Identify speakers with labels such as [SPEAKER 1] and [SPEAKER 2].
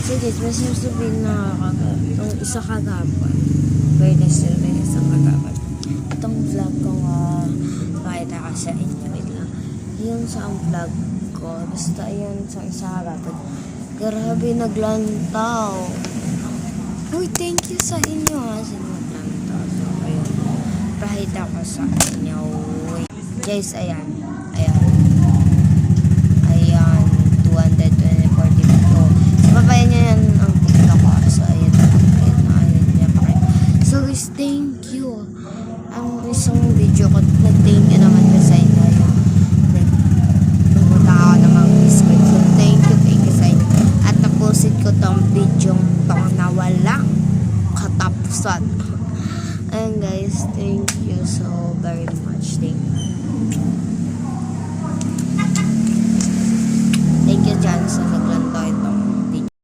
[SPEAKER 1] So guys, may sasabihin na itong isa kagapan. Fairness na may isang kagapan. Itong vlog ko pakita ka sa inyo. Wait lang. Yun sa ang vlog ko. Basta yun sa isa kagapan. Grabe naglantaw. Uy, thank you sa inyo ha. Sa naglantaw. So ayun. Pakita ko sa inyo. Guys, ayan. Ayan. Ayan. 240. Papayan niya yan ang pagkita ko. So, ayan niya pakita. So, guys, thank you. Ang isang video ko, nag-thank you naman ko sa inyo. Pumunta ako ng mga biscuit. So, thank you sa inyo. At tapusin ko tong video na walang katapusan. Ayan, guys, thank you so very much. Thank you. Thank you dyan sa naglan